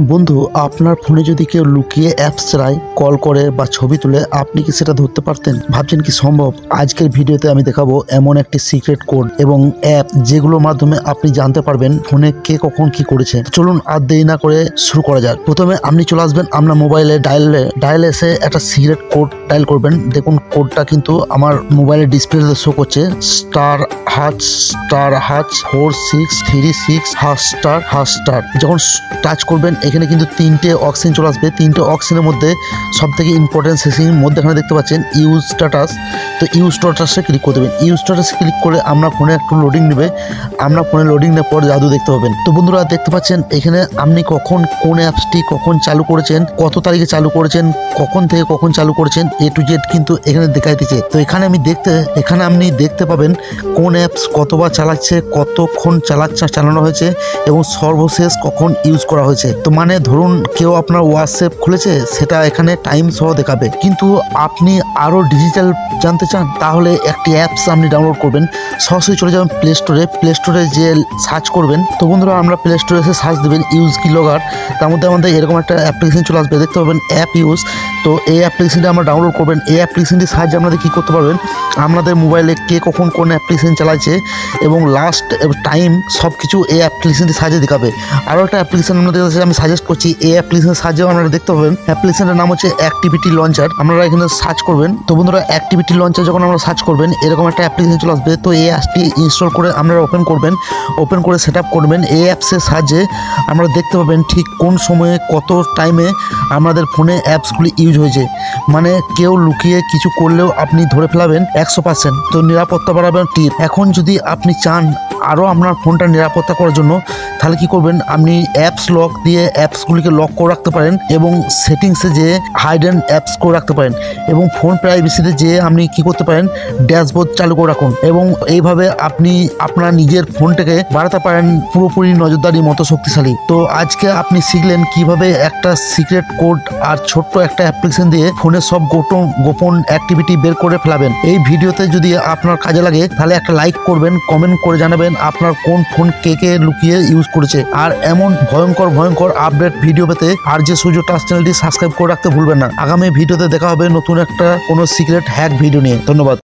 বন্ধু, আপনার ফোনে যদি কেউ লুকিয়ে অ্যাপস চালায়, কল করে বা ছবি তুলে, আপনি কি সেটা ধরতে পারতেন? ভাবছেন কি সম্ভব? আজকের ভিডিওতে আমি দেখাবো এমন একটি সিক্রেট কোড এবং অ্যাপ যেগুলোর মাধ্যমে আপনি জানতে পারবেন ফোনে কে কখন কি করেছে। চলুন আর দেরি না করে শুরু করা যাক। প্রথমে আপনি চলে আসবেন আপনার মোবাইলে, ডায়ালে এসে একটা সিক্রেট কোড ডায়াল করবেন। দেখুন কোডটা কিন্তু আমার মোবাইলের ডিসপ্লেতে শো করছে, ***46336#***। যখন টাচ করবেন এখানে কিন্তু তিনটে অপশন চলে আসবে। তিনটে অপশনের মধ্যে সব থেকে ইম্পর্টেন্ট সেটিংয়ের মধ্যে এখানে দেখতে পাচ্ছেন ইউজ স্ট্যাটাস। তো ইউজ স্ট্যাটাসে ক্লিক করে দেবেন। ইউজ স্ট্যাটাসে ক্লিক করে আপনার ফোনে একটু লোডিং নেবে। আপনার ফোনে লোডিং নেওয়ার পর জাদু দেখতে পাবেন। তো বন্ধুরা দেখতে পাচ্ছেন এখানে আপনি কখন কোন অ্যাপসটি কখন চালু করেছেন, কত তারিখে চালু করেছেন, কখন থেকে কখন চালু করেছেন, A to Z কিন্তু এখানে দেখাই দিচ্ছে। তো এখানে আপনি দেখতে পাবেন কোন অ্যাপস কতবার চালাচ্ছে, কতক্ষণ চালানো হয়েছে এবং সর্বশেষ কখন ইউজ করা হয়েছে। তো মানে ধরুন কেউ আপনার হোয়াটসঅ্যাপ খুলেছে, সেটা এখানে টাইম সহ দেখাবে। কিন্তু আপনি আরও ডিজিটাল জানতে চান, তাহলে একটি অ্যাপস আপনি ডাউনলোড করবেন। সরাসরি চলে যাবেন প্লে স্টোরে যে সার্চ করবেন। তো বন্ধুরা আমরা প্লে স্টোরে এসে সার্চ দেবেন ইউজ কিলগার। তার মধ্যে আমাদের এরকম একটা অ্যাপ্লিকেশন চলে আসবে, দেখতে পাবেন অ্যাপ ইউজ। তো এই অ্যাপ্লিকেশনটা আমরা ডাউনলোড করবেন। এই অ্যাপ্লিকেশনটির সাহায্যে আপনাদের কী করতে পারবেন, আপনাদের মোবাইলে কে কখন কোন অ্যাপ্লিকেশন চালাচ্ছে এবং লাস্ট টাইম সব কিছু এই অ্যাপ্লিকেশনটির সাহায্যে দেখাবে। আরও একটা অ্যাপ্লিকেশন আপনাদের কাছে আমি সাজেস্ট করছি, এই অ্যাপ্লিকেশনের সাহায্যেও আপনারা দেখতে পাবেন। অ্যাপ্লিকেশনের নাম হচ্ছে অ্যাক্টিভিটি লঞ্চার। আপনারা এখানে সার্চ করবেন। তো বন্ধুরা অ্যাক্টিভিটি লঞ্চার যখন আমরা সার্চ করবেন এরকম একটা অ্যাপ্লিকেশন চলে আসবে। তো এই অ্যাপসটি ইনস্টল করে আপনারা ওপেন করবেন, ওপেন করে সেট আপ করবেন। এই অ্যাপসের সাহায্যে আমরা দেখতে পাবেন ঠিক কোন সময়ে কত টাইমে আমাদের ফোনে অ্যাপসগুলি ইউজ হয়েছে। মানে কেউ লুকিয়ে কিছু করলেও আপনি ধরে ফেলাবেন 100%। তো নিরাপত্তা বাড়াবেন টিপ। এখন যদি আপনি চান আরও আপনার ফোনটা নিরাপত্তা করার জন্য, তাহলে কি করবেন, আপনি অ্যাপস লক দিয়ে অ্যাপসগুলিকে লক করে রাখতে পারেন এবং সেটিংসে যেয়ে হাইড অ্যান্ড অ্যাপস করে রাখতে পারেন এবং ফোন প্রাইভেসিতে যেয়ে আপনি কি করতে পারেন, ড্যাশবোর্ড চালু করে রাখুন এবং এইভাবে আপনি আপনার নিজের ফোনটাকে বাড়াতে পারেন পুরোপুরি নজরদারি মতো শক্তিশালী। তো আজকে আপনি শিখলেন কিভাবে একটা সিক্রেট কোড আর ছোট্ট একটা অ্যাপ্লিকেশন দিয়ে ফোনের সব গোপন অ্যাক্টিভিটি বের করে ফেলাবেন। এই ভিডিওতে যদি আপনার কাজে লাগে তাহলে একটা লাইক করবেন, কমেন্ট করে জানাবেন আপনার কোন ফোন কে লুকিয়ে ইউজ করেছে। আর এমন ভয়ঙ্কর আপডেট ভিডিও পেতে আর যে সূর্য টাচ চ্যানেলটি সাবস্ক্রাইব করে রাখতে ভুলবেন না। আগামী ভিডিওতে দেখা হবে নতুন একটা কোনো সিক্রেট হ্যাক ভিডিও নিয়ে। ধন্যবাদ।